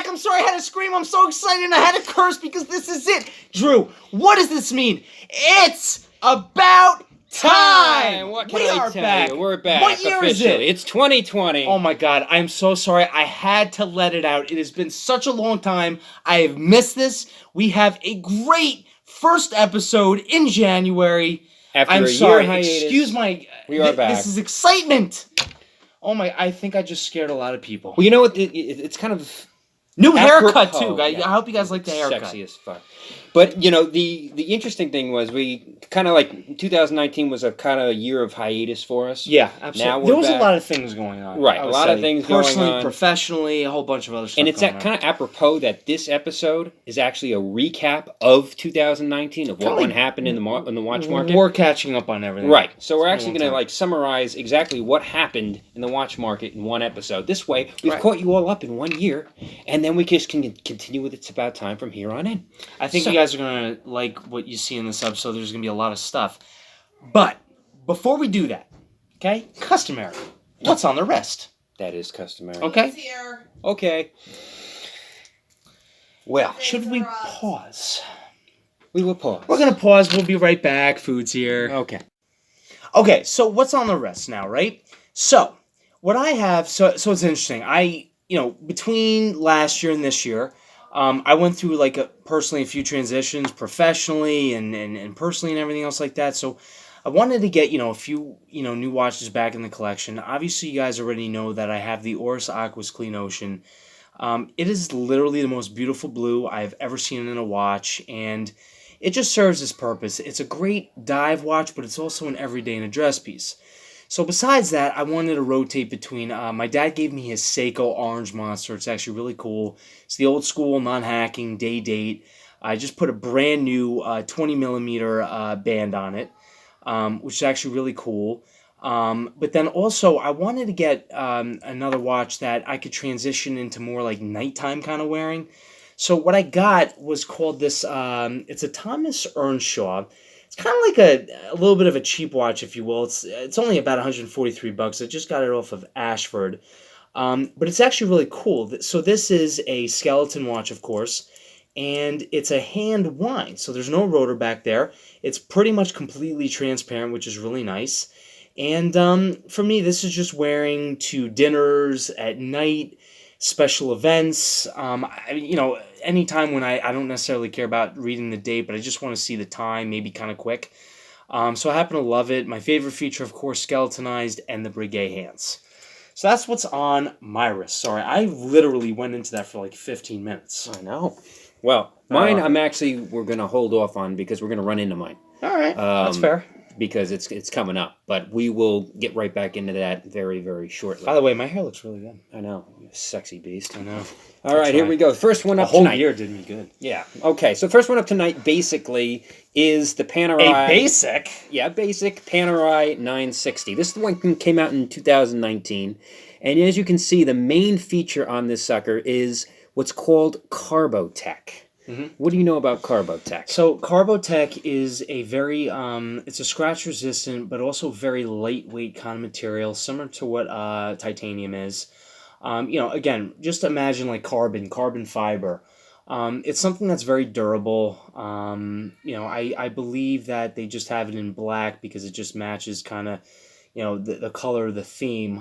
back. I'm sorry I had to scream. I'm so excited and I had to curse because this is it. Drew, what does this mean? It's about time. What can I tell you? We're back. What year is it? It's 2020. Oh my God, I'm so sorry. I had to let it out. It has been such a long time. I have missed this. We have a great first episode in January. After a year hiatus, excuse my... We are back. This is excitement. Oh my, I think I just scared a lot of people. Well, you know what? It's kind of... New haircut, too. I hope you guys like the haircut. Sexy as fuck. But, you know, the interesting thing was we kind of like... 2019 was a kind of year of hiatus for us. Yeah, absolutely. Now there was back. a lot of things going on. Right, a lot of things going on. Personally, professionally, a whole bunch of other stuff. And it's kind of apropos that this episode is actually a recap of 2019, of what happened in the watch market. We're catching up on everything. Right. So we're actually going to like summarize exactly what happened in the watch market in one episode. This way, we've caught you all up in 1 year, and then we just can continue with It's About Time from here on in. I think you guys are going to like what you see in this episode. There's going to be a lot of stuff. But before we do that, okay, customary. What's on the wrist? That is customary. Okay. Here. Okay. Well, should we pause? We will pause. We're going to pause. We'll be right back. Food's here. Okay. Okay, so what's on the wrist now, right? So, what I have, so it's interesting. Between last year and this year, I went through personally a few transitions professionally and personally and everything else like that. So I wanted to get, a few, new watches back in the collection. Obviously, you guys already know that I have the Oris Aquos Clean Ocean. It is literally the most beautiful blue I've ever seen in a watch, and it just serves its purpose. It's a great dive watch, but it's also an everyday and a dress piece. So besides that, I wanted to rotate between, my dad gave me his Seiko Orange Monster. It's actually really cool. It's the old school, non-hacking, day date. I just put a brand new 20mm band on it, which is actually really cool. But then also, I wanted to get another watch that I could transition into more like nighttime kind of wearing. So what I got was called this, it's a Thomas Earnshaw. It's kind of like a little bit of a cheap watch, if you will. It's only about $143. I just got it off of Ashford. But it's actually really cool. So this is a skeleton watch, of course, and it's a hand wind. So there's no rotor back there. It's pretty much completely transparent, which is really nice. And for me, this is just wearing to dinners, at night, special events. Anytime when I don't necessarily care about reading the date, but I just want to see the time, maybe kind of quick. So I happen to love it. My favorite feature, of course, skeletonized and the brigade hands. So that's what's on my wrist. Sorry, I literally went into that for like 15 minutes. I know. Well, mine we're going to hold off on because we're going to run into mine. All right, that's fair. Because it's coming up. But we will get right back into that very, very shortly. By the way, my hair looks really good. I know. You sexy beast. I know. All right, here we go. First one up tonight. The whole year did me good. Yeah. Okay, so first one up tonight basically is the Panerai. A basic? Yeah, basic Panerai 960. This is the one that came out in 2019. And as you can see, the main feature on this sucker is what's called Carbotech. Mm-hmm. What do you know about Carbotech? So Carbotech is a very, it's a scratch resistant, but also very lightweight kind of material, similar to what titanium is. Again, just imagine like carbon fiber. It's something that's very durable. I believe that they just have it in black because it just matches kind of, the color of the theme.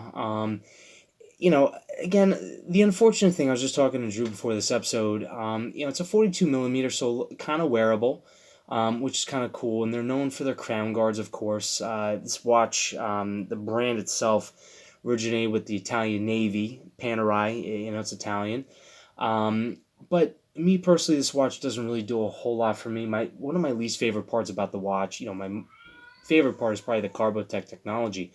Again, the unfortunate thing, I was just talking to Drew before this episode, it's a 42mm, so kind of wearable, which is kind of cool, and they're known for their crown guards, of course. This watch, the brand itself originated with the Italian Navy, Panerai, it's Italian. But me personally, this watch doesn't really do a whole lot for me. One of my least favorite parts about the watch, my favorite part is probably the Carbotech technology.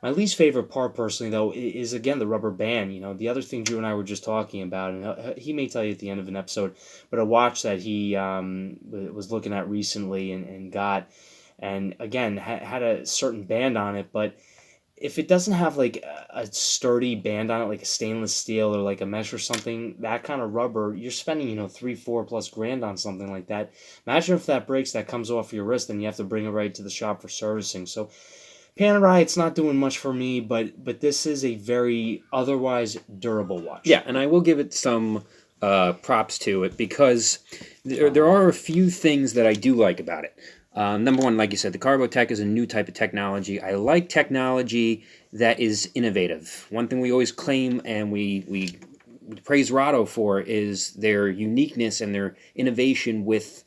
My least favorite part, personally, though, is, again, the rubber band. The other thing Drew and I were just talking about, and he may tell you at the end of an episode, but a watch that he was looking at recently and got, and, again, had a certain band on it, but if it doesn't have, like, a sturdy band on it, like a stainless steel or, like, a mesh or something, that kind of rubber, you're spending, $3-4+ grand on something like that. Imagine if that breaks, that comes off your wrist, then you have to bring it right to the shop for servicing. So Panerai, it's not doing much for me, but this is a very otherwise durable watch. Yeah, and I will give it some props to it because there are a few things that I do like about it. Number one, like you said, the Carbotech is a new type of technology. I like technology that is innovative. One thing we always claim and we praise Rado for is their uniqueness and their innovation with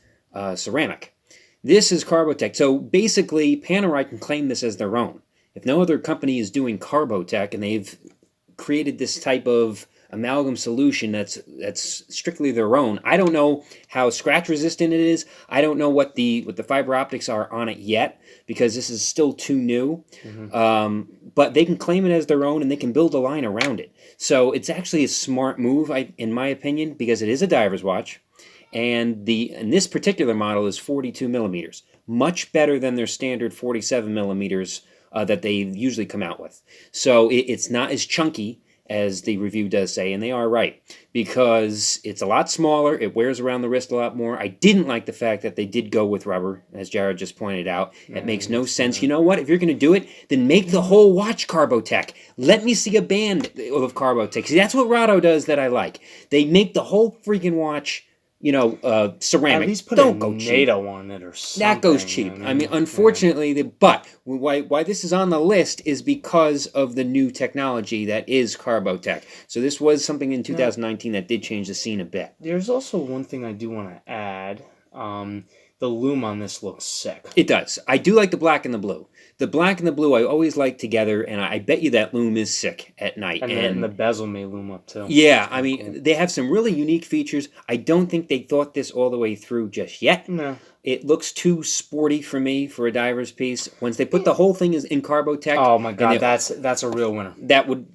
ceramic. This is Carbotech. So basically, Panerai can claim this as their own. If no other company is doing Carbotech and they've created this type of amalgam solution that's strictly their own. I don't know how scratch resistant it is. I don't know what the fiber optics are on it yet because this is still too new. But they can claim it as their own and they can build a line around it. So it's actually a smart move, in my opinion, because it is a diver's watch, and this particular model is 42 millimeters, much better than their standard 47 millimeters that they usually come out with. So it's not as chunky as the review does say, and they are right, because it's a lot smaller, it wears around the wrist a lot more. I didn't like the fact that they did go with rubber, as Jared just pointed out. It makes no sense. You know what? If you're going to do it, then make the whole watch Carbotech. Let me see a band of Carbotech. See, that's what Rado does that I like. They make the whole freaking watch, ceramic. At least put Don't a go cheap. NATO on it or something. That goes cheap. I mean, unfortunately, but why this is on the list is because of the new technology that is Carbotech. So this was something in 2019 that did change the scene a bit. There's also one thing I do want to add. The loom on this looks sick. It does. I do like the black and the blue. The black and the blue I always like together, and I bet you that loom is sick at night. And the bezel may loom up too. Yeah, I mean, they have some really unique features. I don't think they thought this all the way through just yet. No. It looks too sporty for me for a diver's piece. Once they put the whole thing in Carbotech... Oh my god, that's a real winner. That would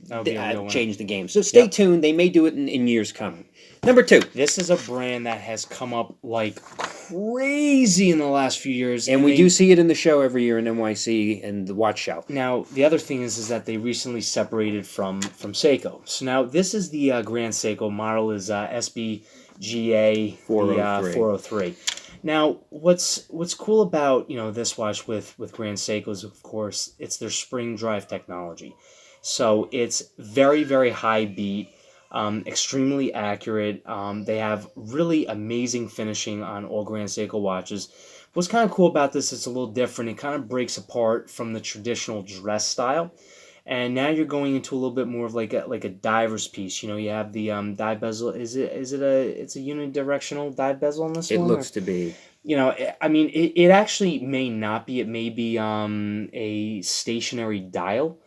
change the game. So stay tuned. They may do it in years coming. Number 2. This is a brand that has come up like crazy in the last few years. And we do see it in the show every year in NYC and the watch show. Now, the other thing is that they recently separated from Seiko. So now this is the Grand Seiko model is SBGA 403. Now, what's cool about this watch with Grand Seiko is, of course, it's their spring drive technology. So it's very, very high beat, extremely accurate. They have really amazing finishing on all Grand Seiko watches. What's kind of cool about this, it's a little different. It kind of breaks apart from the traditional dress style. And now you're going into a little bit more of like a diver's piece. You have the dive bezel. It's a unidirectional dive bezel on this one? It looks to be. I mean, it actually may not be. It may be a stationary dial.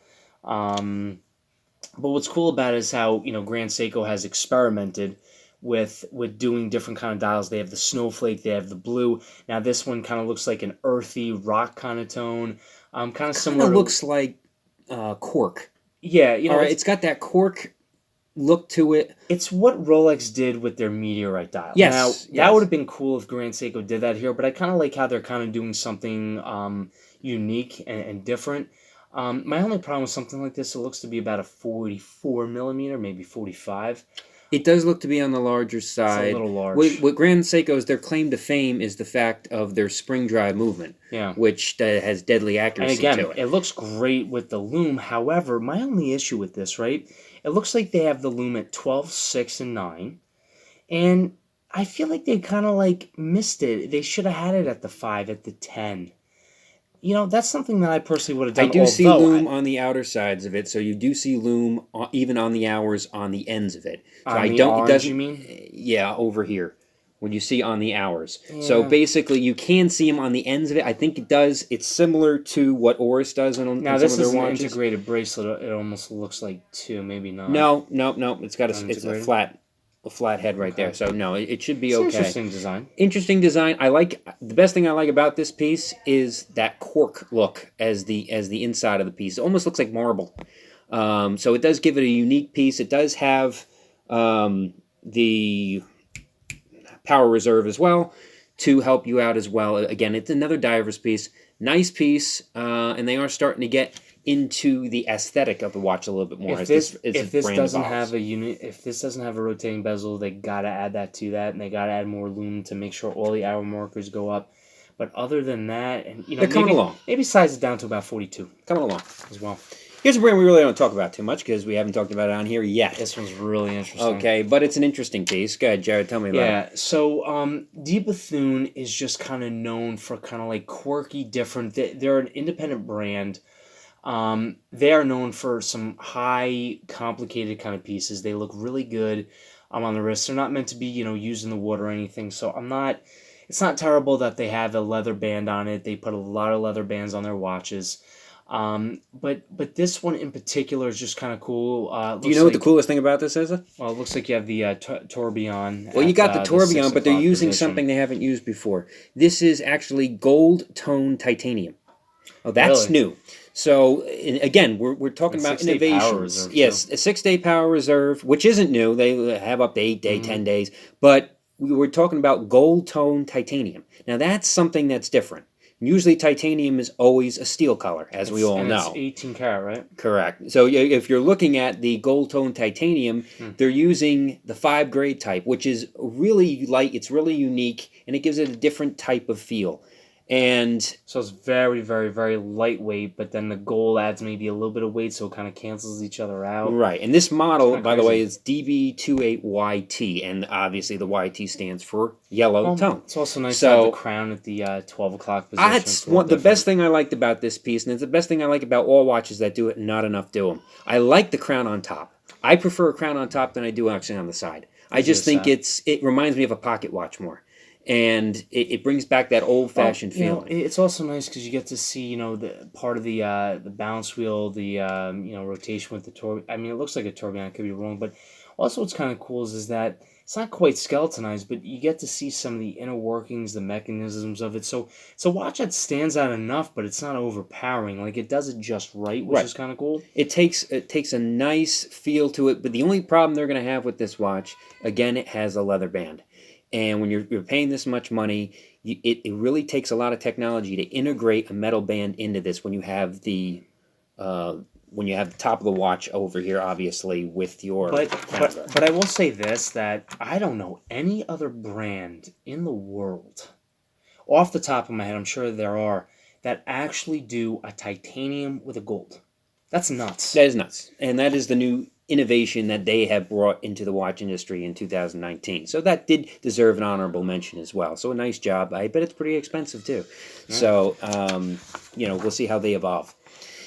But what's cool about it is how Grand Seiko has experimented with doing different kind of dials. They have the snowflake. They have the blue. Now this one kind of looks like an earthy rock kind of tone. Kind of similar. It looks like cork. Yeah, it's got that cork look to it. It's what Rolex did with their meteorite dial. Yes. Now, that would have been cool if Grand Seiko did that here, but I kind of like how they're kind of doing something unique and different. My only problem with something like this, it looks to be about a 44 millimeter, maybe 45. It does look to be on the larger side. It's a little large. With Grand Seiko's, their claim to fame is the fact of their spring drive movement, which has deadly accuracy to it. And again, it looks great with the loom. However, my only issue with this, right, it looks like they have the loom at 12, 6, and 9. And I feel like they kind of missed it. They should have had it at the 5, at the 10. That's something that I personally would have done. I do see loom on the outer sides of it, so you do see loom even on the hours on the ends of it. So orange, you mean? Yeah, over here. When you see on the hours. Yeah. So basically, you can see them on the ends of it. I think it does. It's similar to what Oris does in some of their watches. Now, this is an integrated bracelet. It almost looks like 2, maybe not. No. It's got it's a flat head right there. So no, it should be okay. Interesting design. Interesting design. I like the best thing I like about this piece is that cork look as the inside of the piece. It almost looks like marble. So it does give it a unique piece. It does have the power reserve as well to help you out as well. Again, it's another diver's piece. Nice piece, and they are starting to get into the aesthetic of the watch a little bit more. If this doesn't have a rotating bezel, they gotta add that to that, and they gotta add more loom to make sure all the hour markers go up. But other than that, and they're coming along. Maybe size it down to about 42. Coming along as well. Here's a brand we really don't talk about too much because we haven't talked about it on here yet. This one's really interesting. Okay, but it's an interesting piece. Go ahead, Jared. Tell me about it. Yeah, so Buffoon is just kind of known for kind of like quirky, different. They're an independent brand. They are known for some high, complicated kind of pieces. They look really good on the wrist. They're not meant to be, used in the water or anything. So it's not terrible that they have a leather band on it. They put a lot of leather bands on their watches. But this one in particular is just kind of cool. Do you know what the coolest thing about this is? Well, it looks like you have the tourbillon. Well, you got the tourbillon, but they're using position. something they haven't used before. This is actually gold tone titanium. Oh, that's Really? new. So again, we're talking And about 6-day power innovations. reserve, Yes, a 6-day power reserve, which isn't new. They have up to 8-day, 10 days. But we were talking about gold tone titanium. Now that's something that's different. Usually titanium is always a steel color, as we all know. It's 18 karat, right? Correct. So if you're looking at the gold tone titanium, they're using the 5 grade type, which is really light. It's really unique, and it gives it a different type of feel. And so it's very, very, very lightweight, but then the gold adds maybe a little bit of weight, so it kind of cancels each other out. Right. And this model, by the way, crazy. is DB28YT, and obviously the YT stands for yellow tone. It's also nice to have the crown at the 12 o'clock position. That's the best thing I liked about this piece, and it's the best thing I like about all watches that do it and not enough do them. I like the crown on top. I prefer a crown on top than I do actually on the side. I just think it reminds me of a pocket watch more. And it brings back that old-fashioned feeling. It's also nice because you get to see, the part of the balance wheel, the rotation with the tourbillon. I mean, it looks like a tourbillon. I could be wrong, but also what's kind of cool is that it's not quite skeletonized, but you get to see some of the inner workings, the mechanisms of it. So it's a watch that stands out enough, but it's not overpowering. Like it does it just right, which is kind of cool. It takes a nice feel to it, but the only problem they're going to have with this watch, again, it has a leather band. And when you're paying this much money, it really takes a lot of technology to integrate a metal band into this. When you have the top of the watch over here, obviously with your. But I will say this, that I don't know any other brand in the world, off the top of my head, I'm sure there are, that actually do a titanium with a gold. That's nuts. That is nuts, and that is the new innovation that they have brought into the watch industry in 2019. So that did deserve an honorable mention as well. So a nice job. I bet it's pretty expensive too. Yeah. So, we'll see how they evolve.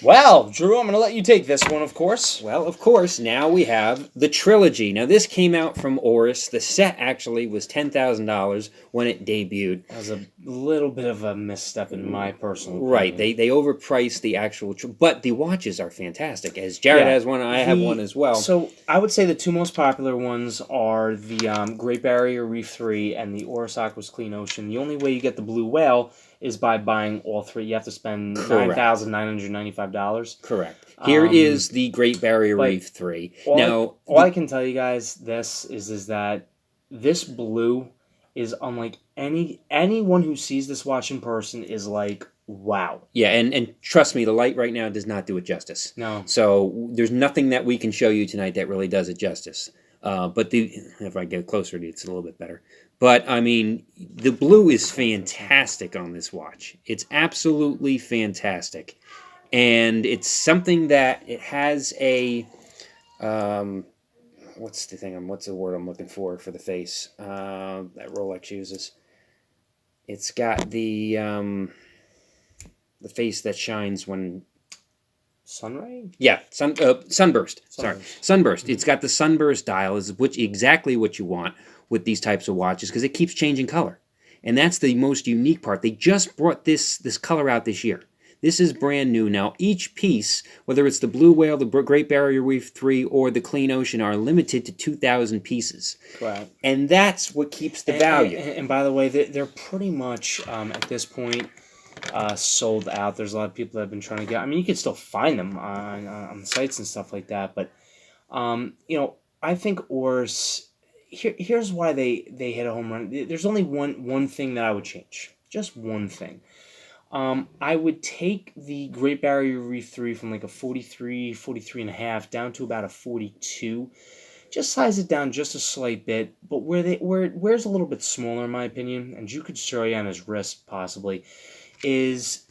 Well, Drew, I'm going to let you take this one, of course. Well, of course, now we have the Trilogy. Now, this came out from Oris. The set actually was $10,000 when it debuted. That was a little bit of a misstep in my personal opinion. Right. They overpriced the actual... but the watches are fantastic. As Jared has one, I have one as well. So, I would say the two most popular ones are the Great Barrier Reef 3 and the Oris Aquas Clean Ocean. The only way you get the Blue Whale is by buying all three. You have to spend $9,995. Correct. Here is the Great Barrier Reef 3. All I can tell you guys is that this blue is unlike anyone who sees this watch in person is like, wow. Yeah, and trust me, the light right now does not do it justice. No. So there's nothing that we can show you tonight that really does it justice. But if I get closer to it, it's a little bit better. But, I mean, the blue is fantastic on this watch. It's absolutely fantastic. And it's something that it has a, what's the word I'm looking for the face that Rolex uses? It's got the face that shines when... Sunray? Yeah, sunburst. Sorry, sunburst. It's got the sunburst dial, is exactly what you want with these types of watches because it keeps changing color, and that's the most unique part. They just brought this color out this year. This is brand new now. Each piece, whether it's the Blue Whale, the Great Barrier Reef 3, or the Clean Ocean, are limited to 2,000 pieces. Right. And that's what keeps the value. And by the way, they're pretty much at this point. Sold out. There's a lot of people that have been trying to get. I mean, you can still find them on sites and stuff like that. But I think Oris. Here's why they hit a home run. There's only one thing that I would change. Just one thing. I would take the Great Barrier Reef 3 from like a 43, 43 and a half down to about a 42. Just size it down just a slight bit. But where it wears a little bit smaller, in my opinion, and you could show you on his wrist possibly, is,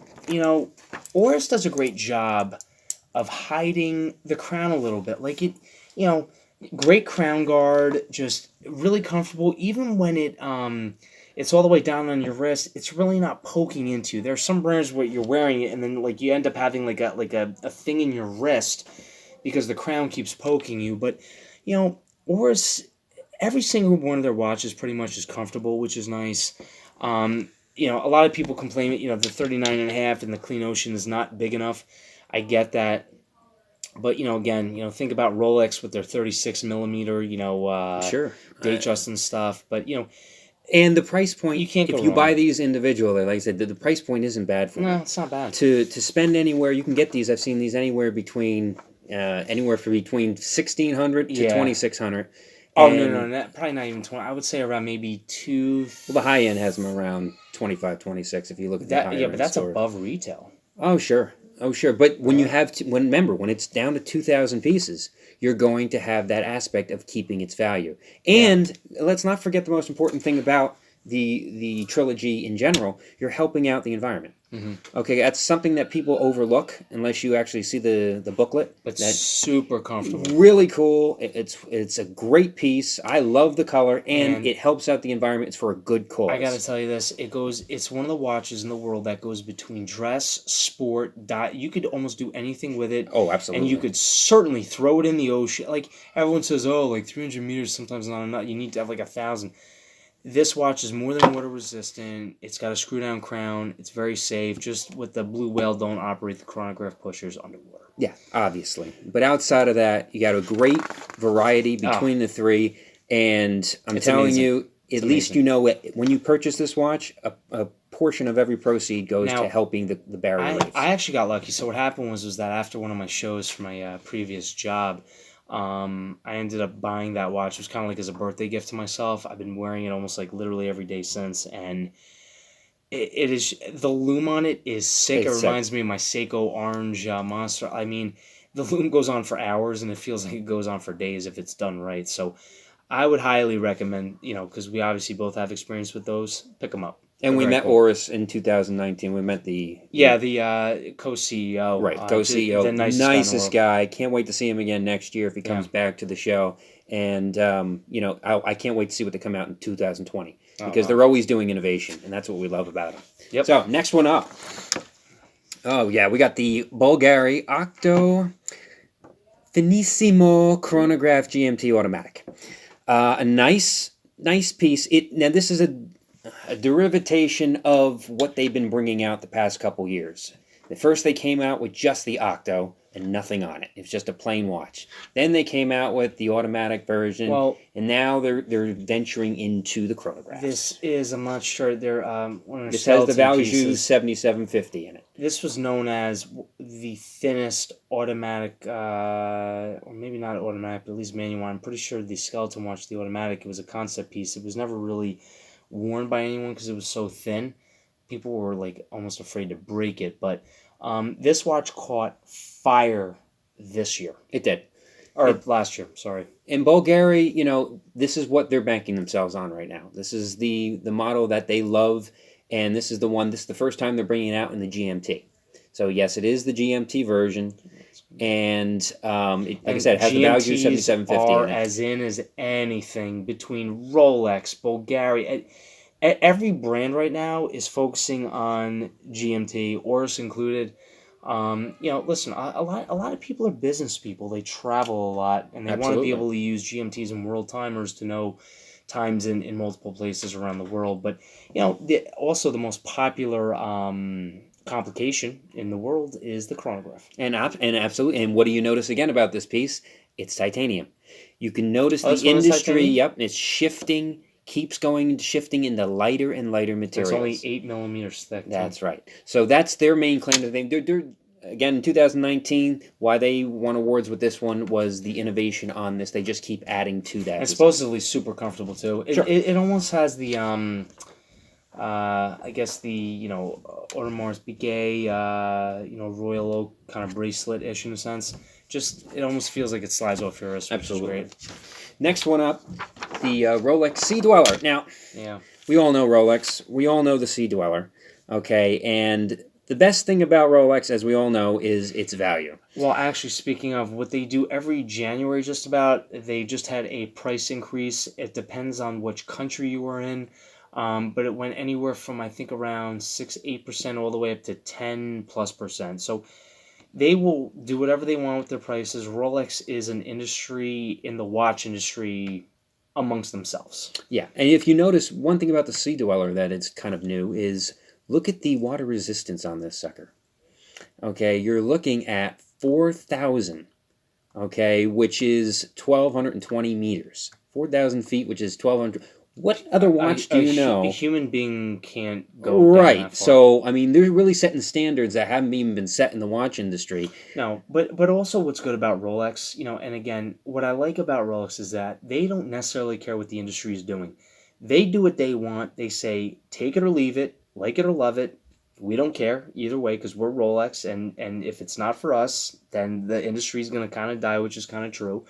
Oris does a great job of hiding the crown a little bit. Like it, you know, great crown guard, just really comfortable. Even when it's all the way down on your wrist, it's really not poking into. There's some brands where you're wearing it and then like you end up having like a thing in your wrist because the crown keeps poking you. But you know, Oris, every single one of their watches pretty much is comfortable, which is nice. You know, a lot of people complain that, you know, the 39.5 and the Clean Ocean is not big enough. I get that. But, you know, again, you know, think about Rolex with their 36 millimeter, you know, Sure. Datejust and stuff. But, you know, And the price point, you can't go if you wrong. buy these individually, like I said, the price point isn't bad for No, them. it's not bad. To spend anywhere, you can get these. I've seen these anywhere between 1,600 to Yeah. 2,600. Oh, no, probably not even 20. I would say around maybe 2. Well, the high end has them around 25, 26 if you look at the higher Yeah, but end that's stores. above retail. Oh, sure. Oh, sure. But when you have remember, when it's down to 2,000 pieces, you're going to have that aspect of keeping its value. And let's not forget the most important thing about the trilogy in general. You're helping out the environment. Mm-hmm. Okay, that's something that people overlook unless you actually see the booklet. But That's super comfortable. really cool. It's a great piece. I love the color, and And it helps out the environment. It's for a good cause. I gotta tell you this, it's one of the watches in the world that goes between dress, sport, you could almost do anything with it. Oh, absolutely. And you could certainly throw it in the ocean. Like, everyone says, oh, like 300 meters sometimes not enough. You need to have like 1,000. This watch is more than water resistant. It's got a screw down crown. It's very safe. Just with the blue whale, don't operate the chronograph pushers underwater. Yeah, obviously. But outside of that, you got a great variety between the three. And I'm It's telling amazing. you, at least you know it. When you purchase this watch, a portion of every proceed goes Now, to helping the barrier reefs. I actually got lucky. So what happened was that after one of my shows for my previous job, I ended up buying that watch. It was kind of like as a birthday gift to myself. I've been wearing it almost like literally every day since, and it is, the lume on it is sick. It's It sick. reminds me of my Seiko orange Monster. I mean, the lume goes on for hours, and it feels like it goes on for days if it's done right. So I would highly recommend, you know, because we obviously both have experience with those. Pick them up. And They're we very met cool. Oris in 2019. We met the co-CEO. right co-CEO, the nicest guy. Can't wait to see him again next year if he comes back to the show. And you know, I can't wait to see what they come out in 2020 because they're always doing innovation, and that's what we love about them. Yep. So next one up. Oh yeah, we got the Bulgari Octo Finissimo Chronograph GMT Automatic. A nice piece. Now this is a derivation of what they've been bringing out the past couple years. At first they came out with just the Octo and nothing on it. It was just a plain watch. Then they came out with the automatic version, and now they're venturing into the chronographs. This is, I'm not sure, they're one of This has the skeleton Value pieces. 7750 in it. This was known as the thinnest automatic, or maybe not automatic, but at least manual. I'm pretty sure the skeleton watch, the automatic, it was a concept piece. It was never really worn by anyone because it was so thin. People were like almost afraid to break it, but this watch caught fire this year. It did. Or last year, sorry. In Bulgari, you know, this is what they're banking themselves on right now. This is the model that they love, and this is the first time they're bringing it out in the GMT. So yes, it is the GMT version, and like I said, it has the Value 7750 in it. As in as anything between Rolex, Bulgari. Every brand right now is focusing on GMT, Oris included. You know, listen, a lot of people are business people. They travel a lot, and they want to be able to use GMTs and world timers to know times in multiple places around the world. But, you know, also the most popular complication in the world is the chronograph. And absolutely. And what do you notice again about this piece? It's titanium. You can notice the industry, it's shifting, keeps going, shifting into lighter and lighter materials. It's only 8 millimeters thick. That's right. So that's their main claim to fame. They're again, in 2019, why they won awards with this one was the innovation on this. They just keep adding to that. It's supposedly super comfortable too. It almost has the I guess the, you know, Audemars Piguet, you know, Royal Oak kind of bracelet-ish in a sense. Just, it almost feels like it slides off your wrist, which is great. Next one up, the Rolex SeaDweller. Now, we all know Rolex. We all know the SeaDweller. Okay, and the best thing about Rolex, as we all know, is its value. Well, actually, speaking of what they do every January, just about, they just had a price increase. It depends on which country you were in, but it went anywhere from, I think, around 6-8% all the way up to 10+%. So they will do whatever they want with their prices. Rolex is an industry in the watch industry amongst themselves. Yeah, and if you notice, one thing about the SeaDweller that it's kind of new is look at the water resistance on this sucker. Okay, you're looking at 4,000, okay, which is 1,220 meters. 4,000 feet, which is 1,200. What other watch do you know? A human being can't go right. down that far. So, I mean, they're really setting standards that haven't even been set in the watch industry. No, but also what's good about Rolex, and again, what I like about Rolex is that they don't necessarily care what the industry is doing. They do what they want. They say, take it or leave it, like it or love it. We don't care either way because we're Rolex, and if it's not for us, then the industry is going to kind of die, which is kind of true.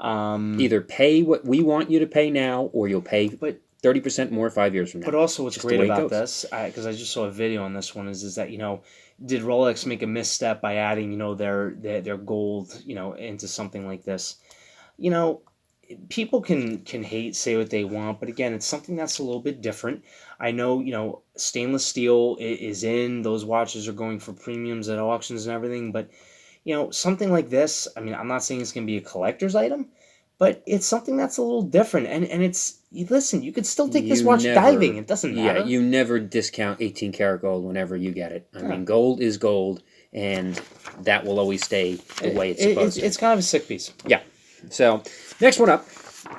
Either pay what we want you to pay now, or you'll pay 30% more 5 years from now. But also what's great about this, because I just saw a video on this one, is that, did Rolex make a misstep by adding, their gold, into something like this? People can hate, say what they want, but again, it's something that's a little bit different. I know, stainless steel is in, those watches are going for premiums at auctions and everything, but, something like this, I mean, I'm not saying it's going to be a collector's item, but it's something that's a little different, and it's, listen, you could still take this watch diving, it doesn't matter. Yeah, you never discount 18 karat gold whenever you get it. I mean, gold is gold, and that will always stay the way it's supposed to. It's kind of a sick piece. Yeah. So, next one up,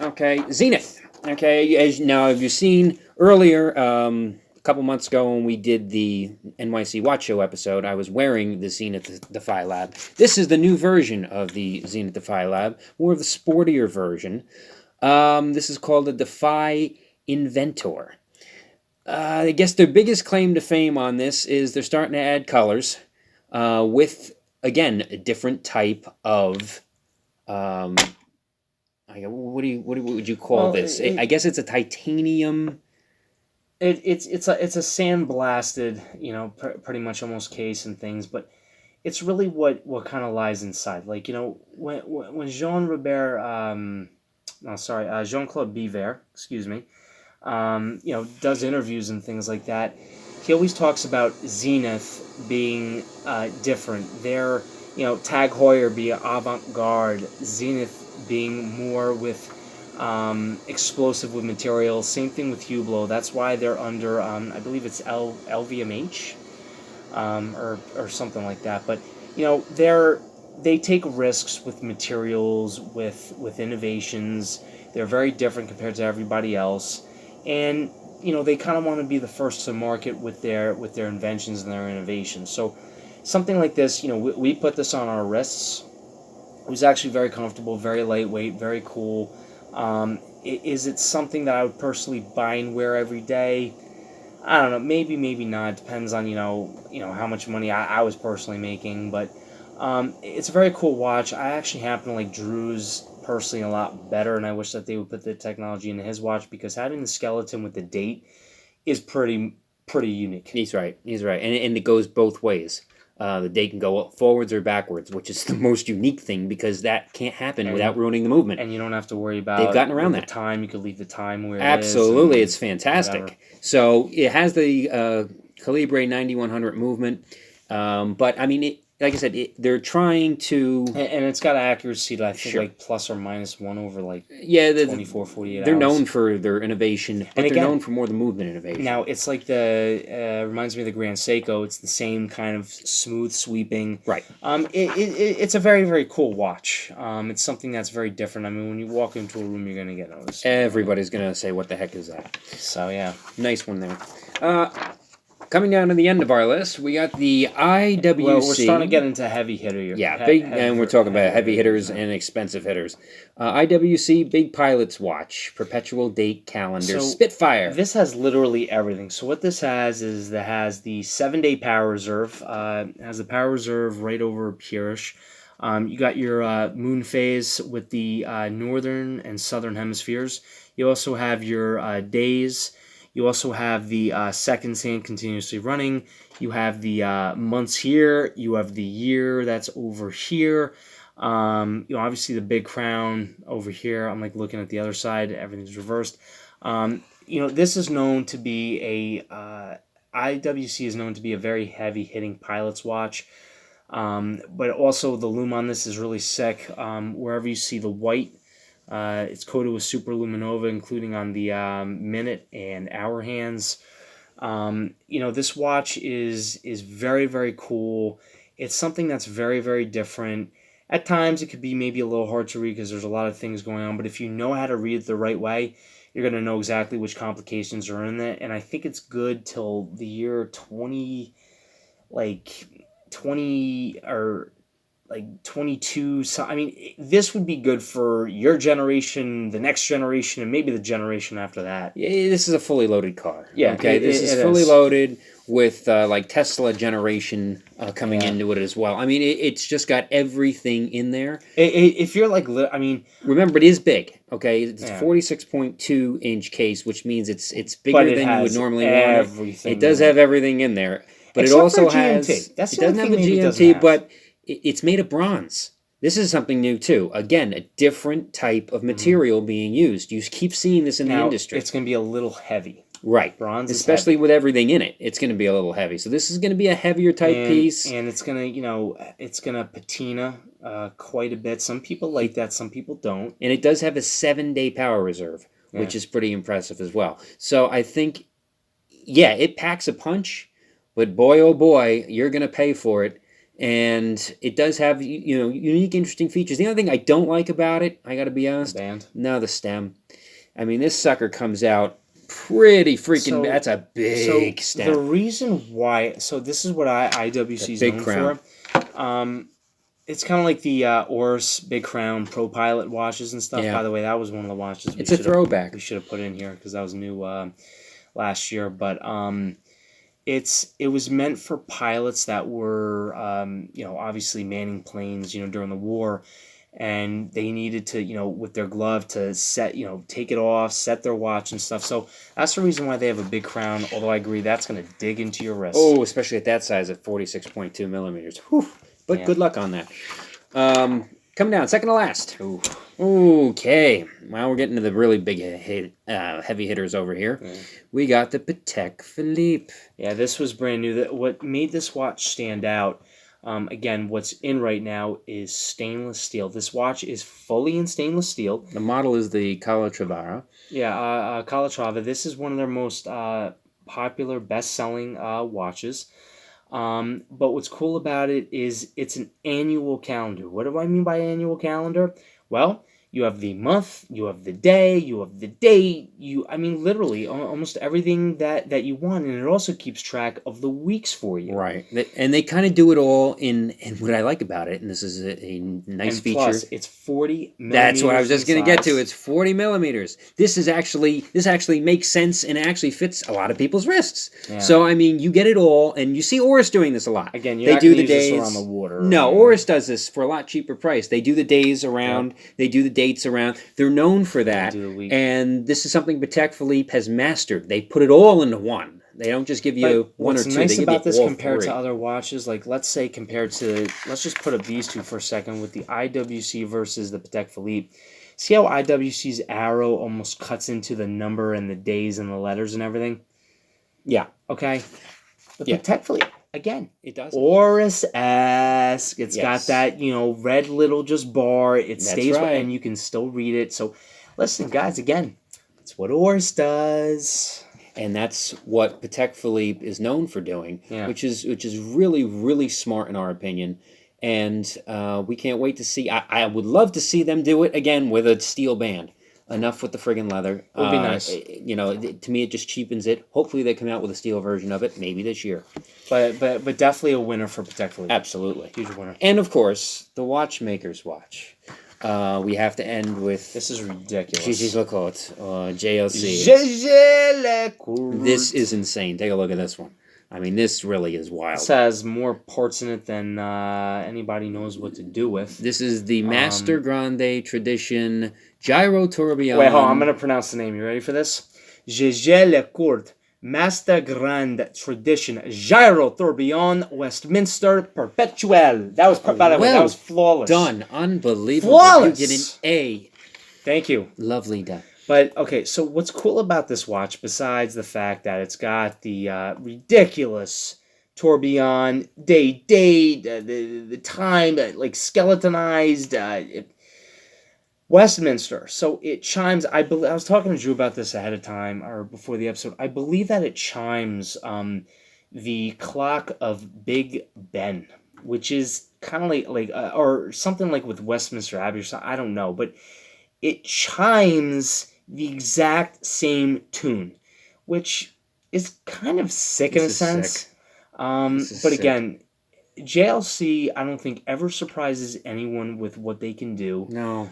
okay, Zenith. Okay, as you've seen earlier, a couple months ago when we did the NYC Watch Show episode, I was wearing the Zenith Defy Lab. This is the new version of the Zenith Defy Lab, more of the sportier version. This is called the Defy Inventor. I guess their biggest claim to fame on this is they're starting to add colors with, again, a different type of... what would you call this? I guess it's a titanium. It's a sandblasted, pretty much almost case and things, but it's really what kind of lies inside. Like, when Jean-Claude Biver, excuse me, does interviews and things like that, he always talks about Zenith being different. Their, Tag Heuer being avant-garde, Zenith being more with explosive with material. Same thing with Hublot. That's why they're under, I believe it's LVMH or something like that. But, they take risks with materials, with innovations. They're very different compared to everybody else. And, they kind of want to be the first to market with their inventions and their innovations. So something like this, we put this on our wrists. It was actually very comfortable, very lightweight, very cool. Is it something that I would personally buy and wear every day? I don't know. Maybe not. It depends on how much money I was personally making. But it's a very cool watch. I actually happen to like Drew's personally a lot better, and I wish that they would put the technology into his watch because having the skeleton with the date is pretty unique. He's right, and it goes both ways. The date can go forwards or backwards, which is the most unique thing because that can't happen without ruining the movement. And you don't have to worry about they've gotten around that. The time. You could leave the time where absolutely, it is. It's fantastic. Whatever. So it has the Calibre 9100 movement, but I mean, like I said, they're trying to... And it's got accuracy to, I think, like plus or minus 1 over, 24, 48 hours. They're known for their innovation, but they're known for more the movement innovation. Now, it's like reminds me of the Grand Seiko. It's the same kind of smooth sweeping. Right. It's a very, very cool watch. It's something that's very different. I mean, when you walk into a room, you're going to get noticed. Everybody's going to say, what the heck is that? So, yeah. Nice one there. Coming down to the end of our list, we got the IWC. Well, we're starting to get into heavy hitter. Yeah, and we're talking about heavy hitters and expensive hitters. IWC Big Pilots Watch, perpetual date calendar, Spitfire. This has literally everything. So what this has is that has the 7-day power reserve. It has the power reserve right over Purish. You got your moon phase with the northern and southern hemispheres. You also have your days. You also have the seconds hand continuously running. You have the months here. You have the year that's over here. Obviously the big crown over here. I'm like looking at the other side. Everything's reversed. This is known to be IWC is known to be a very heavy hitting pilot's watch. But also the lume on this is really sick. Wherever you see the white, it's coated with super luminova, including on the minute and hour hands. This watch is very, very cool. It's something that's very, very different. At times, it could be maybe a little hard to read because there's a lot of things going on. But if you know how to read it the right way, you're going to know exactly which complications are in it. And I think it's good till the year 20 or 22. So, I mean, this would be good for your generation, the next generation, and maybe the generation after that. Yeah, this is a fully loaded car. Yeah, okay, this is fully loaded with Tesla generation coming into it as well. I mean, it's just got everything in there. If you're remember, it is big. Okay, it's 46.2 inch case, which means it's bigger than you would normally want. It does have everything in there, but it also has. It doesn't have a GMT, but it's made of bronze. This is something new too. Again, a different type of material being used. You keep seeing this in the industry. It's going to be a little heavy. Right. Bronze, especially with everything in it. It's going to be a little heavy. So this is going to be a heavier type piece. And it's going to patina quite a bit. Some people like that, some people don't. And it does have a 7-day power reserve, which is pretty impressive as well. So I think, it packs a punch, but boy, oh boy, you're going to pay for it. And it does have, unique, interesting features. The other thing I don't like about it, I got to be honest. The band? No, the stem. I mean, this sucker comes out pretty freaking. That's a big stem. The reason why, this is what IWC's known for. It's kind of like the Oris Big Crown Pro Pilot watches and stuff. Yeah. By the way, that was one of the watches. It's a throwback. We should have put in here because that was new last year. But it was meant for pilots that were obviously manning planes during the war. And they needed to, with their glove to set, take it off, set their watch and stuff. So that's the reason why they have a big crown, although I agree that's going to dig into your wrist. Oh, especially at that size at 46.2 millimeters. Whew. But good luck on that. Coming down, second to last. Ooh. Okay. Well, we're getting to the really big heavy hitters over here. Yeah. We got the Patek Phillipe. Yeah, this was brand new. What made this watch stand out, again, what's in right now is stainless steel. This watch is fully in stainless steel. The model is the Calatrava. Yeah, Calatrava. This is one of their most popular, best-selling watches. But what's cool about it is it's an annual calendar. What do I mean by annual calendar? Well, you have the month, you have the day, you have the date, literally almost everything that you want, and it also keeps track of the weeks for you. Right, and they kind of do it all in what I like about it, and this is a nice feature. Plus, it's 40 millimeters. That's what I was just going to get to. It's 40 millimeters. This actually makes sense and actually fits a lot of people's wrists. Yeah. So you get it all, and you see Oris doing this a lot. Again, they do the days around the water. No, Oris does this for a lot cheaper price. They do the days around. Yep. They do the dates around. They're known for that, and this is something Patek Phillipe has mastered. They put it all into one. They don't just give you one or two. What's nice about this compared to other watches, let's just put up these two for a second with the IWC versus the Patek Phillipe. See how IWC's arrow almost cuts into the number and the days and the letters and everything? Yeah. Okay. The Patek Phillipe. Again, it does. Oris-esque. It's got that, red little just bar. It stays right. And you can still read it. So, listen, guys, again, it's what Oris does. And that's what Patek Phillipe is known for doing, which is really, really smart in our opinion. And we can't wait to see. I would love to see them do it again with a steel band. Enough with the friggin' leather. It would be nice. To me, it just cheapens it. Hopefully, they come out with a steel version of it, maybe this year. But definitely a winner for Patek Phillipe. Absolutely. Huge winner. And, of course, the watchmaker's watch. We have to end with... This is ridiculous. Gigi Lecourt, JLC. Gigi Lecourt. This is insane. Take a look at this one. This really is wild. This has more parts in it than anybody knows what to do with. This is the Master Grande Tradition Gyro Tourbillon. Wait, hold on. I'm going to pronounce the name. You ready for this? Gégé Le Court, Master Grand Tradition, Gyro Tourbillon, Westminster Perpetuel. That was, by the way, that was flawless. Done. Unbelievable. Flawless. You get an A. Thank you. Lovely done. But, okay, so what's cool about this watch, besides the fact that it's got the ridiculous tourbillon, date, the time, like skeletonized, Westminster. So it chimes. I was talking to Drew about this ahead of time or before the episode. I believe that it chimes the clock of Big Ben, which is kind of like or something like with Westminster Abbey or something. I don't know, but it chimes the exact same tune, which is kind of sick in a sense. But again, JLC, I don't think ever surprises anyone with what they can do. No.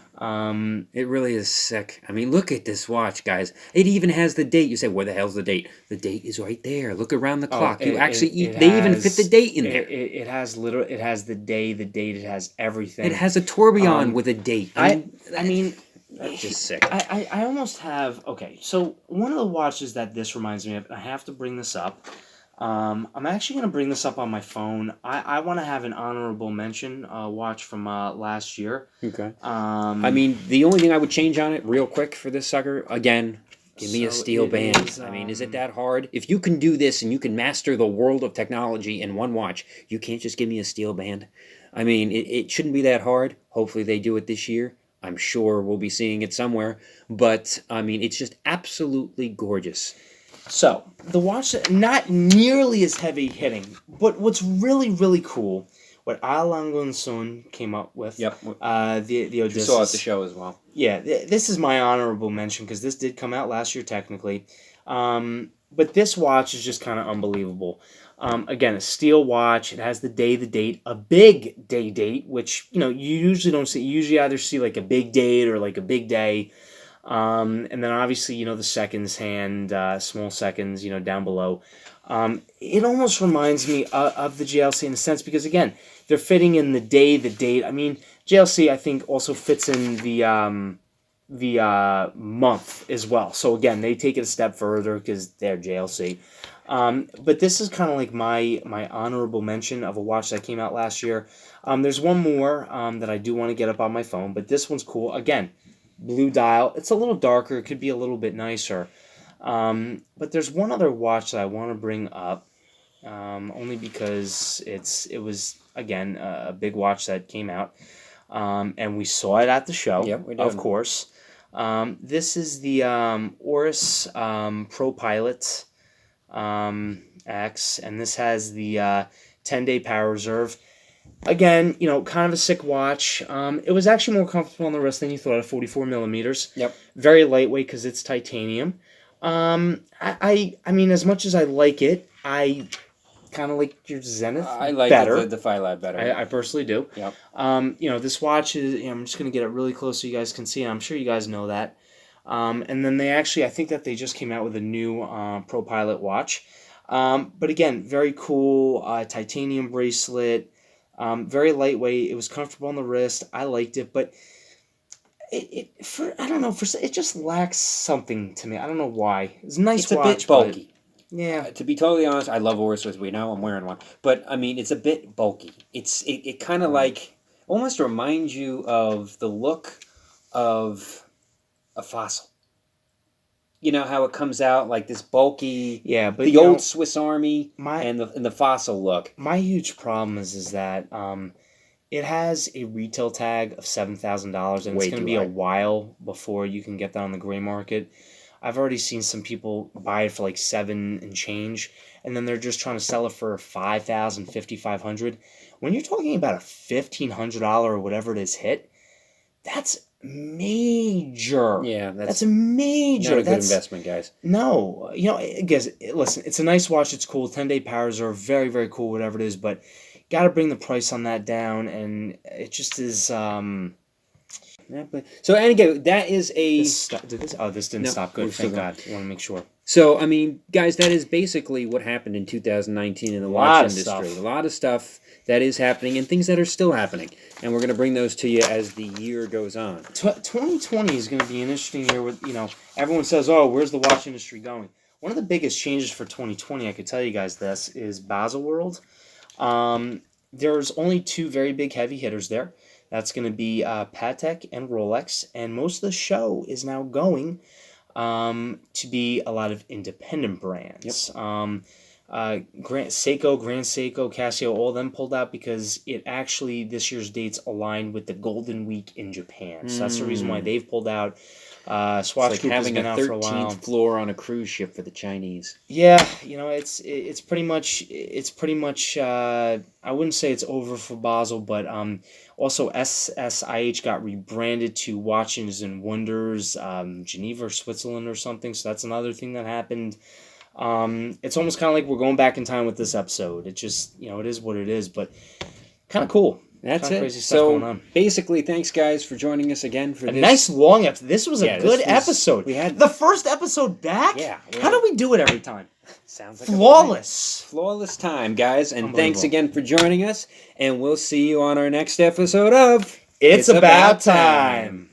It really is sick. I mean, look at this watch, guys. It even has the date. You say, where the hell's the date? The date is right there. Look around the clock. They even fit the date in there. It has the day, the date. It has everything. It has a tourbillon with a date. I mean, that's just sick. I almost have. Okay, so one of the watches that this reminds me of, and I have to bring this up. I'm actually going to bring this up on my phone. I want to have an honorable mention watch from last year. Okay. I mean, the only thing I would change on it real quick for this sucker, again, give me a steel band. I mean, is it that hard? If you can do this and you can master the world of technology in one watch, you can't just give me a steel band. I mean, it shouldn't be that hard. Hopefully they do it this year. I'm sure we'll be seeing it somewhere. But, I mean, it's just absolutely gorgeous. So, the watch, not nearly as heavy hitting, but what's really, really cool, what Alain Son came up with, Yep. The Odysseus. You saw at the show as well. Yeah, this is my honorable mention, because this did come out last year, technically. But this watch is just kind of unbelievable. Again, a steel watch, it has the day, the date, a big day date, which, you usually don't see. You usually either see, like, a big date or, like, a big day. And then obviously, the seconds hand, small seconds, down below. It almost reminds me of the JLC in a sense because, again, they're fitting in the day, the date. I mean, JLC, I think, also fits in the month as well. So, again, they take it a step further because they're JLC. But this is kind of like my honorable mention of a watch that came out last year. There's one more that I do want to get up on my phone, but this one's cool. Again, blue dial. It's a little darker. It could be a little bit nicer. But there's one other watch that I want to bring up, only because it was, again, a big watch that came out. And we saw it at the show, yep, we did. Of course. This is the Oris Pro Pilot X, and this has the 10-day power reserve. Again, kind of a sick watch. It was actually more comfortable on the wrist than you thought at 44 millimeters. Yep. Very lightweight because it's titanium. I mean, as much as I like it, I kind of like your Zenith I like better. the Phillipe better. I personally do. Yep. This watch is, I'm just going to get it really close so you guys can see it. I'm sure you guys know that. And then I think that they just came out with a new Pro Pilot watch. But again, very cool titanium bracelet. Very lightweight. It was comfortable on the wrist. I liked it, but it just lacks something to me. I don't know why. It's a nice watch. It's a bit bulky. Yeah. To be totally honest, I love Oris, as we know. I'm wearing one, but I mean, it's a bit bulky. It kind of like almost reminds you of the look of a fossil. You know how it comes out like this bulky, but the old Swiss Army and the fossil look. My huge problem is that it has a retail tag of $7,000, and it's going to be a while before you can get that on the gray market. I've already seen some people buy it for like $7 and change, and then they're just trying to sell it for $5,000, $5,500. When you're talking about a $1,500 or whatever it is hit, that's major. Yeah, that's a major. Not a good investment, guys. No, I guess, listen, it's a nice watch. It's cool. 10-day powers are very, very cool. Whatever it is, but got to bring the price on that down, and it just is. So, and again, that is a... Did this? Oh, this didn't No, stop. we're Good. still Thank God. I want to make sure. So, I mean, guys, that is basically what happened in 2019 in the watch industry. Stuff. A lot of stuff that is happening and things that are still happening. And we're going to bring those to you as the year goes on. 2020 is going to be an interesting year with, everyone says, oh, where's the watch industry going? One of the biggest changes for 2020, I could tell you guys this, is Baselworld. There's only two very big heavy hitters there. That's going to be Patek and Rolex. And most of the show is now going to be a lot of independent brands. Yep. Grand Seiko, Casio, all of them pulled out because it actually, this year's dates aligned with the Golden Week in Japan. So that's the reason why they've pulled out. Swatch Group has been out for a while. Having a 13th floor on a cruise ship for the Chinese. Yeah, it's pretty much I wouldn't say it's over for Basel, but also SSIH got rebranded to Watches and Wonders, Geneva or Switzerland or something. So that's another thing that happened. It's almost kind of like we're going back in time with this episode. It just it is what it is, but kind of cool. That's kinda it. Crazy stuff going on. Basically, thanks guys for joining us again for this nice long episode. This was a good episode. We had the first episode back. Yeah. How do we do it every time? Sounds like flawless time, guys. And thanks again for joining us. And we'll see you on our next episode of It's About Time.